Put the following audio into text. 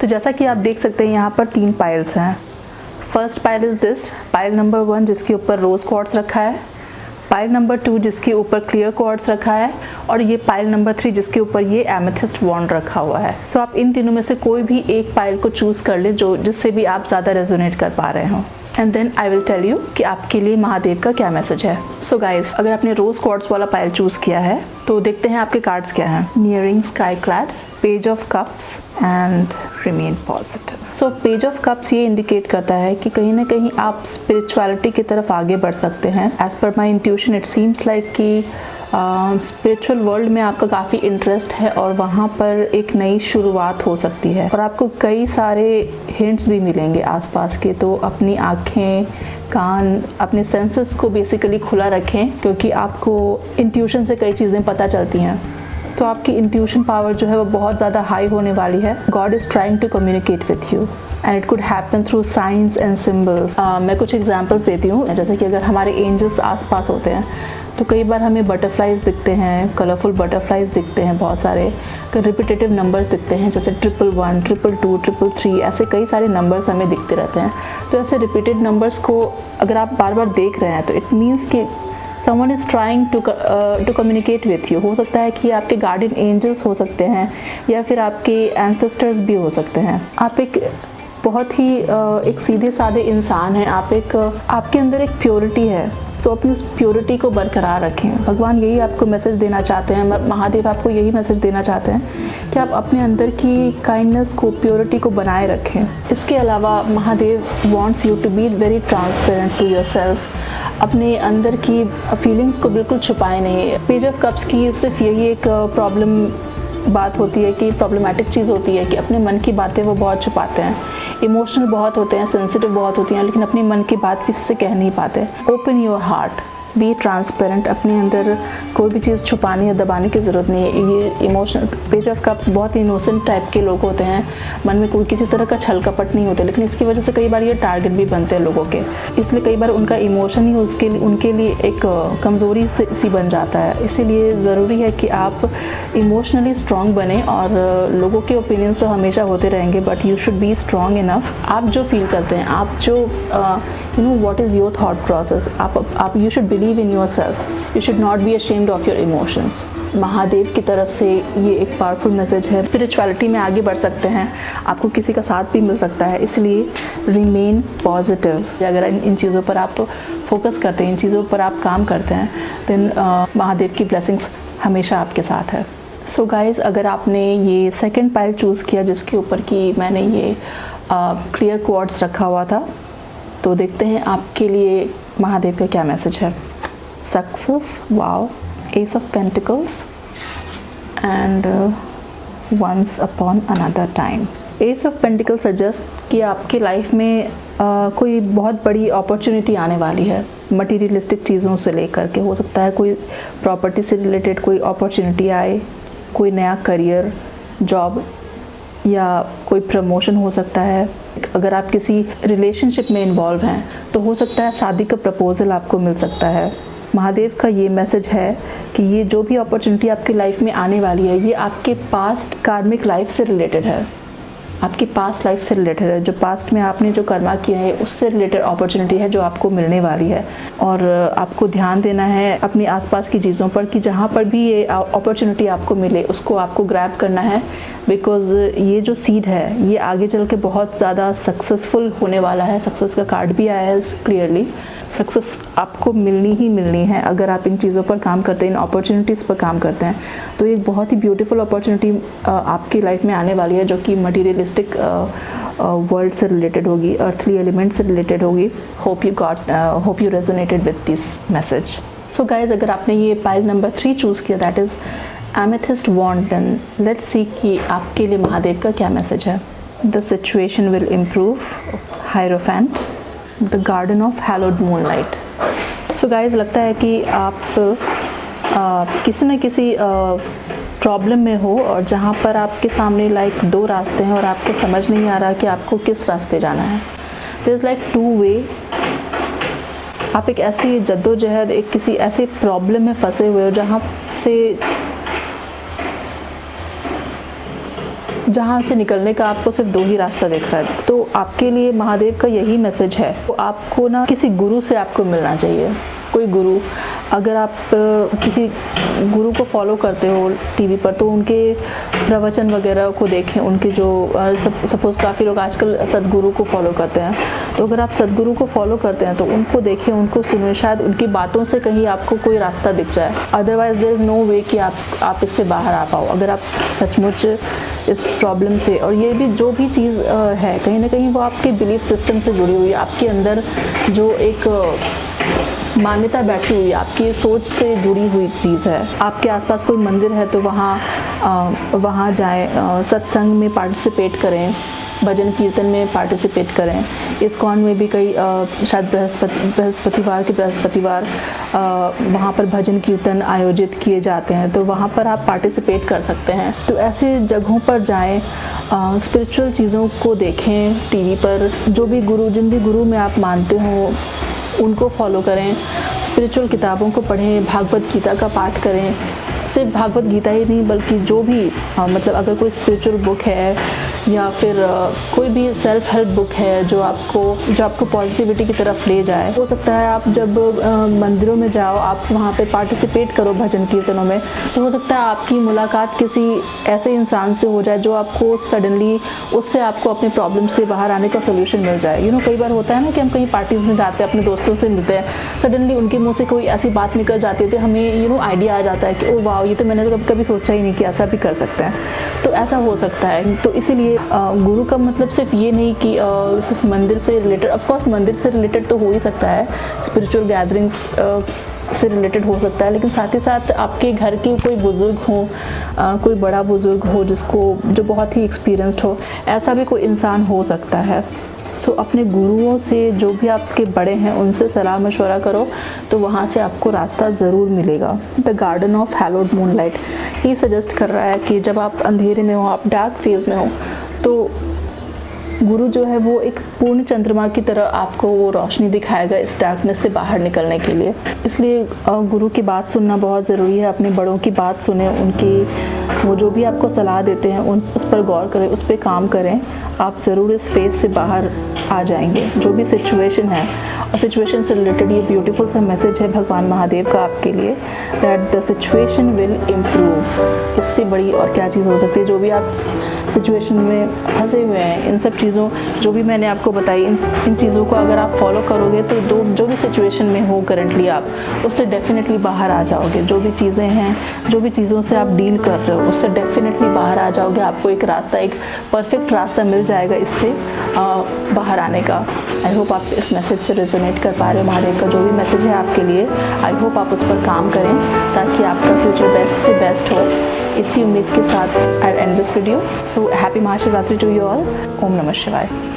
तो जैसा कि आप देख सकते हैं यहाँ पर 3 पाइल्स हैं। First pile is this, pile number 1 जिसके ऊपर रोज़ क्वार्ट्स रखा है, पाइल नंबर 2 जिसके ऊपर क्लियर क्वार्ट्स रखा है, और ये पाइल नंबर 3 जिसके ऊपर ये एमेथिस्ट वॉन्ड रखा हुआ है। सो आप इन तीनों में से कोई भी एक पाइल को चूज़ कर ले जिससे भी आप ज़्यादा रेजोनेट कर पा रहे हो, and then I will tell you कि आपके लिए महादेव का क्या मैसेज है। सो गाइज, अगर आपने रोज़ क्वार्ट्स वाला पाइल चूज़ किया है तो देखते हैं आपके कार्ड्स क्या हैं। Nearing sky clad, page of cups and remain positive. So page of cups ये इंडिकेट करता है कि कहीं ना कहीं आप स्पिरिचुअलिटी की तरफ आगे बढ़ सकते हैं। As per my intuition it seems like कि स्पिरिचुअल वर्ल्ड में आपका काफ़ी इंटरेस्ट है और वहाँ पर एक नई शुरुआत हो सकती है और आपको कई सारे हिंट्स भी मिलेंगे आसपास के। तो अपनी आँखें, कान, अपने सेंसेस को बेसिकली खुला रखें क्योंकि आपको इंट्यूशन से कई चीज़ें पता चलती हैं। तो आपकी इंट्यूशन पावर जो है वो बहुत ज़्यादा हाई होने वाली है। God is trying to communicate with you and it could happen through science and symbols. मैं कुछ एग्जांपल्स देती हूँ। जैसे कि अगर हमारे एंजल्स आसपास होते हैं तो कई बार हमें बटरफ्लाइज दिखते हैं, कलरफुल बटरफ्लाइज दिखते हैं बहुत सारे, रिपीटेटिव नंबर्स दिखते हैं जैसे 111, 222, 333, ऐसे कई सारे नंबर्स हमें दिखते रहते हैं। तो ऐसे रिपीटेड नंबर्स को अगर आप बार बार देख रहे हैं तो इट मीन्स कि someone is trying to communicate with you। हो सकता है कि आपके गार्डियन एंजल्स हो सकते हैं या फिर आपके एंसेस्टर्स भी हो सकते हैं। आप एक बहुत ही एक सीधे साधे इंसान हैं, आपके अंदर एक प्योरिटी है। सो अपनी उस प्योरिटी को बरकरार रखें। भगवान यही आपको मैसेज देना चाहते हैं, महादेव आपको यही मैसेज देना चाहते हैं कि आप अपने अंदर की काइंडनेस को, प्योरिटी को बनाए रखें। इसके अलावा Mahadev wants you to be very transparent to yourself. अपने अंदर की फीलिंग्स को बिल्कुल छुपाए नहीं। पेज ऑफ कप्स की सिर्फ यही एक प्रॉब्लम बात होती है कि प्रॉब्लमेटिक चीज़ होती है कि अपने मन की बातें वो बहुत छुपाते हैं, इमोशनल बहुत होते हैं, सेंसिटिव बहुत होती हैं, लेकिन अपने मन की बात किसी से कह नहीं पाते। Open your heart, be transparent. अपने अंदर कोई भी चीज़ छुपाने या दबाने की ज़रूरत नहीं है। ये इमोशनल पेज ऑफ कप्स बहुत ही इनोसेंट टाइप के लोग होते हैं, मन में कोई किसी तरह का छल कपट नहीं होते, लेकिन इसकी वजह से कई बार ये टारगेट भी बनते हैं लोगों के। इसलिए कई बार उनका इमोशन ही उनके लिए एक कमज़ोरी सी बन जाता है। इसीलिए ज़रूरी है कि आप इमोशनली स्ट्रॉन्ग बने और लोगों के ओपिनियंस तो हमेशा होते रहेंगे, but you should be strong enough. आप जो फील करते हैं, आप जो you know what is your thought process, आप you should believe in yourself, you should not be ashamed of your emotions। Mahadev की तरफ से ये एक पावरफुल मैसेज है। स्पिरिचुअलिटी में आगे बढ़ सकते हैं, आपको किसी का साथ भी मिल सकता है, इसलिए रिमेन पॉजिटिव। अगर इन चीज़ों पर आप फोकस करते हैं, इन चीज़ों पर आप काम करते हैं, देन महादेव की ब्लेसिंग्स हमेशा आपके साथ है। सो गाइज़, अगर आपने ये सेकेंड पाइल चूज़ किया जिसके ऊपर कि मैंने ये क्लियर क्वार्ट्स रखा हुआ था, तो देखते हैं आपके लिए महादेव का क्या मैसेज है। Success, wow, ace of pentacles and once upon another time. Ace of pentacle suggest कि आपके लाइफ में कोई बहुत बड़ी अपॉर्चुनिटी आने वाली है, मटीरियलिस्टिक चीज़ों से लेकर के। हो सकता है कोई प्रॉपर्टी से रिलेटेड कोई अपॉर्चुनिटी आए, कोई नया करियर, जॉब या कोई प्रमोशन हो सकता है। अगर आप किसी रिलेशनशिप में इन्वॉल्व हैं तो हो सकता है शादी का प्रपोजल आपको मिल सकता है। महादेव का ये मैसेज है कि ये जो भी अपॉर्चुनिटी आपकी लाइफ में आने वाली है, ये आपके पास्ट कार्मिक लाइफ से रिलेटेड है, आपकी पास्ट लाइफ से रिलेटेड है। जो पास्ट में आपने जो कर्मा किया है उससे रिलेटेड अपॉर्चुनिटी है जो आपको मिलने वाली है। और आपको ध्यान देना है अपने आसपास की चीज़ों पर कि जहाँ पर भी ये अपॉर्चुनिटी आपको मिले उसको आपको ग्रैब करना है, बिकॉज़ ये जो सीड है ये आगे चल के बहुत ज़्यादा सक्सेसफुल होने वाला है। सक्सेस का कार्ड भी आया है क्लियरली। सक्सेस आपको मिलनी ही मिलनी है अगर आप इन चीज़ों पर काम करते हैं, इन अपॉर्चुनिटीज़ पर काम करते हैं। तो एक बहुत ही ब्यूटीफुल अपॉर्चुनिटी आपकी लाइफ में आने वाली है जो कि मटीरियलिस्टिक वर्ल्ड से रिलेटेड होगी, अर्थली एलिमेंट से रिलेटेड होगी। Hope you resonated with this message. So guys, अगर आपने ये पाइल नंबर 3 चूज़ किया, that is amethyst wand, then let's see कि आपके लिए महादेव का क्या मैसेज है। The situation will improve, hierophant, the garden of haloed moonlight. So guys, लगता है कि आप किसी न किसी प्रॉब्लम में हो और जहाँ पर आपके सामने लाइक 2 रास्ते हैं और आपको समझ नहीं आ रहा कि आपको किस रास्ते जाना है। देयर इज़ लाइक 2 वे। आप एक ऐसी जद्दोजहद, एक किसी ऐसे प्रॉब्लम में फंसे हुए हो जहाँ से जहाँ से निकलने का आपको सिर्फ 2 ही रास्ता दिख रहा है। तो आपके लिए महादेव का यही मैसेज है, तो आपको ना किसी गुरु से आपको मिलना चाहिए। कोई गुरु, अगर आप किसी गुरु को फॉलो करते हो टीवी पर, तो उनके प्रवचन वगैरह को देखें, उनके जो सपोज़ काफ़ी लोग आजकल सदगुरु को फॉलो करते हैं, तो अगर आप सदगुरु को फॉलो करते हैं तो उनको देखें, उनको सुनें, शायद उनकी बातों से कहीं आपको कोई रास्ता दिख जाए। अदरवाइज देयर इज़ नो वे कि आप इससे बाहर आ पाओ। अगर आप सचमुच इस प्रॉब्लम से, और ये भी जो भी चीज़ है कहीं ना कहीं वो आपके बिलीफ सिस्टम से जुड़ी हुई है, आपके अंदर जो एक मान्यता बैठी हुई है, आपकी सोच से जुड़ी हुई चीज़ है। आपके आसपास कोई मंदिर है तो वहाँ जाएं, सत्संग में पार्टिसिपेट करें, भजन कीर्तन में पार्टिसिपेट करें। इस्कॉन में भी कई शायद बृहस्पतिवार वहाँ पर भजन कीर्तन आयोजित किए जाते हैं, तो वहाँ पर आप पार्टिसिपेट कर सकते हैं। तो ऐसे जगहों पर जाएं, स्पिरिचुअल चीज़ों को देखें टीवी पर। जिन भी गुरु में आप मानते हो उनको फॉलो करें, स्पिरिचुअल किताबों को पढ़ें, भागवत गीता का पाठ करें। सिर्फ भागवत गीता ही नहीं बल्कि जो भी मतलब अगर कोई स्पिरिचुअल बुक है या फिर कोई भी सेल्फ हेल्प बुक है जो आपको पॉजिटिविटी की तरफ ले जाए। हो सकता है आप जब मंदिरों में जाओ, आप वहाँ पे पार्टिसिपेट करो भजन कीर्तनों में, तो हो सकता है आपकी मुलाकात किसी ऐसे इंसान से हो जाए जो आपको सडनली उससे आपको अपने प्रॉब्लम से बाहर आने का सोल्यूशन मिल जाए। कई बार होता है ना कि हम कहीं पार्टीज में जाते हैं, अपने दोस्तों से मिलते हैं, सडनली उनके मुँह से कोई ऐसी बात निकल जाती है तो हमें आइडिया आ जाता है कि ओ वाह, ये तो मैंने तो कभी सोचा ही नहीं कि ऐसा भी कर सकते हैं। तो ऐसा हो सकता है। तो इसीलिए गुरु का मतलब सिर्फ ये नहीं कि सिर्फ मंदिर से रिलेटेड, ऑफकोर्स मंदिर से रिलेटेड तो हो ही सकता है, स्पिरिचुअल गैदरिंग्स से रिलेटेड हो सकता है, लेकिन साथ ही साथ आपके घर के कोई बुज़ुर्ग हो, कोई बड़ा बुज़ुर्ग हो जो बहुत ही एक्सपीरियंस्ड हो, ऐसा भी कोई इंसान हो सकता है। सो अपने गुरुओं से, जो भी आपके बड़े हैं उनसे सलाह मशवरा करो, तो वहाँ से आपको रास्ता ज़रूर मिलेगा। The garden of haloed moonlight ये सजेस्ट कर रहा है कि जब आप अंधेरे में हो, आप डार्क फेज में हो, तो गुरु जो है वो एक पूर्ण चंद्रमा की तरह आपको वो रोशनी दिखाएगा इस डार्कनेस से बाहर निकलने के लिए। इसलिए गुरु की बात सुनना बहुत ज़रूरी है। अपने बड़ों की बात सुने, वो जो भी आपको सलाह देते हैं उस पर गौर करें, उस पर काम करें। आप ज़रूर इस फेज से बाहर आ जाएंगे। जो भी सिचुएशन है, और सिचुएशन से रिलेटेड ये ब्यूटीफुल सा मैसेज है भगवान महादेव का आपके लिए, that the situation will improve. इससे बड़ी और क्या चीज़ हो सकती है। जो भी आप सिचुएशन में फंसे हुए हैं, इन सब चीज़ों जो भी मैंने आपको बताई, इन चीज़ों को अगर आप फॉलो करोगे तो जो भी सिचुएशन में हो करंटली, आप उससे डेफिनेटली बाहर आ जाओगे। जो भी चीज़ें हैं, जो भी चीज़ों से आप डील कर रहे हो, उससे डेफिनेटली बाहर आ जाओगे। आपको एक परफेक्ट रास्ता मिल जाएगा इससे बाहर आने का। आई होप आप इस मैसेज से रेजोनेट कर पा रहे हो। महादेव का जो भी मैसेज है आपके लिए, आई होप आप उस पर काम करें ताकि आपका फ्यूचर बेस्ट से बेस्ट हो। इसी उम्मीद के साथ I end this video. So happy Mahashivratri to you all. ओम नमः शिवाय।